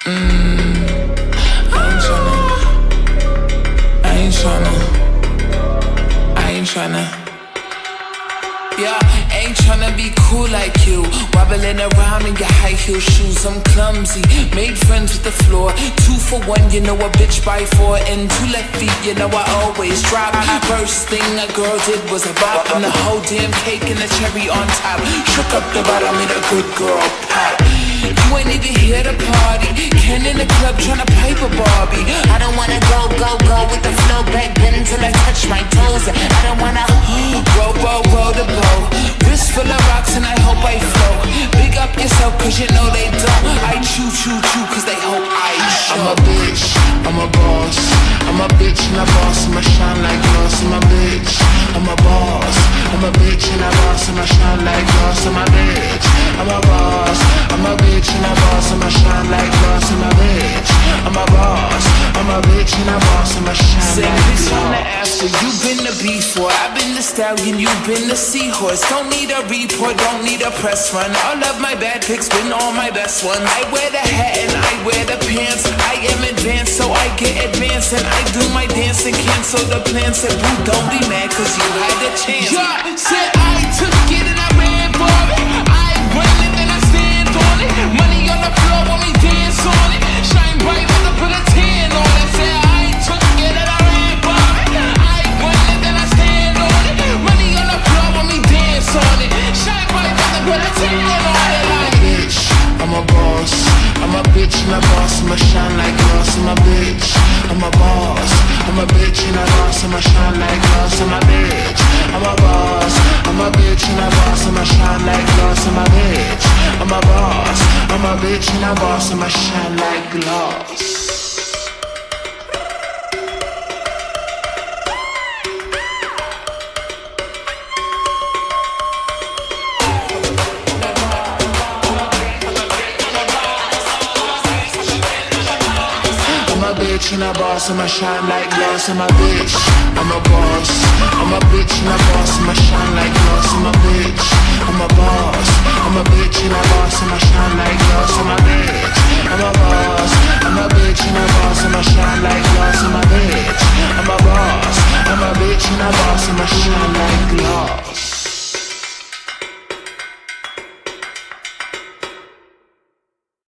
Yeah, ain't tryna be cool like you. Wobbling around in your high heel shoes, I'm clumsy. Made friends with the floor. 2 for 1, you know a bitch by 4. And 2 left feet, you know I always drop. First thing a girl did was a bop. I'm the whole damn cake and the cherry on top. Shook up the bottom, made a good girl pop. You ain't even here to party. Ken in the club tryna pipe a Barbie. I don't wanna go with the flow back then until I touch my toes. I don't wanna roll the boat. Wrist full of rocks and I hope I float. Big up yourself cause you know they don't. I chew cause they hope I show. I'm a bitch, I'm a boss. I'm a bitch and a boss, I'ma shine like glass. I'm a bitch, I'm a boss. I'm a bitch and a boss, I'ma shine like glass. I'm a bitch, I'm a boss. I'm a bitch and a boss, I'ma shine like glass. I'm a bitch, I'm a boss. I'm a bitch and a boss, I'ma shine like glass. This on the after, you been the before. I've been the stallion, you been the seahorse. Don't need a report, don't need a press run. All of my bad pics been all my best ones. I wear the hat and I wear the pants. I am advanced, so I get advanced. And I do my dance and cancel the plans. Said boo, don't be mad cause you had a chance. Yeah, said I took it and I ran for it. I run it and I stand on it. Money on the floor when we dance on it. Shine bright when I put a 10 on it. Said I took it and I ran for it. I run it and I stand on it. Money on the floor when we dance on it. Shine bright when I put a 10 on it. I'm a bitch, I'm a boss. I'm a bitch and a boss, I'ma shine like glass. I'm a bitch, I'm a boss. I'm a bitch and a boss, I'ma shine like glass. I'm a bitch, I'm a boss. I'm a bitch and a boss, I'ma shine like glass. I'm a bitch, I'm a boss. I'm a bitch and a boss, I'ma shine like glass. And a boss, I'ma shine like glass. I'm a bitch, I'm a boss. I'm a bitch and a boss, I'ma shine like glass. I'm a bitch, I'm a boss. I'm a bitch and a boss, I'ma shine like glass. I'm a bitch, I'm a boss. I'm a bitch and a boss, I'ma shine like glass. I'm a bitch, I'm a boss. I'm a bitch and a boss, I'ma shine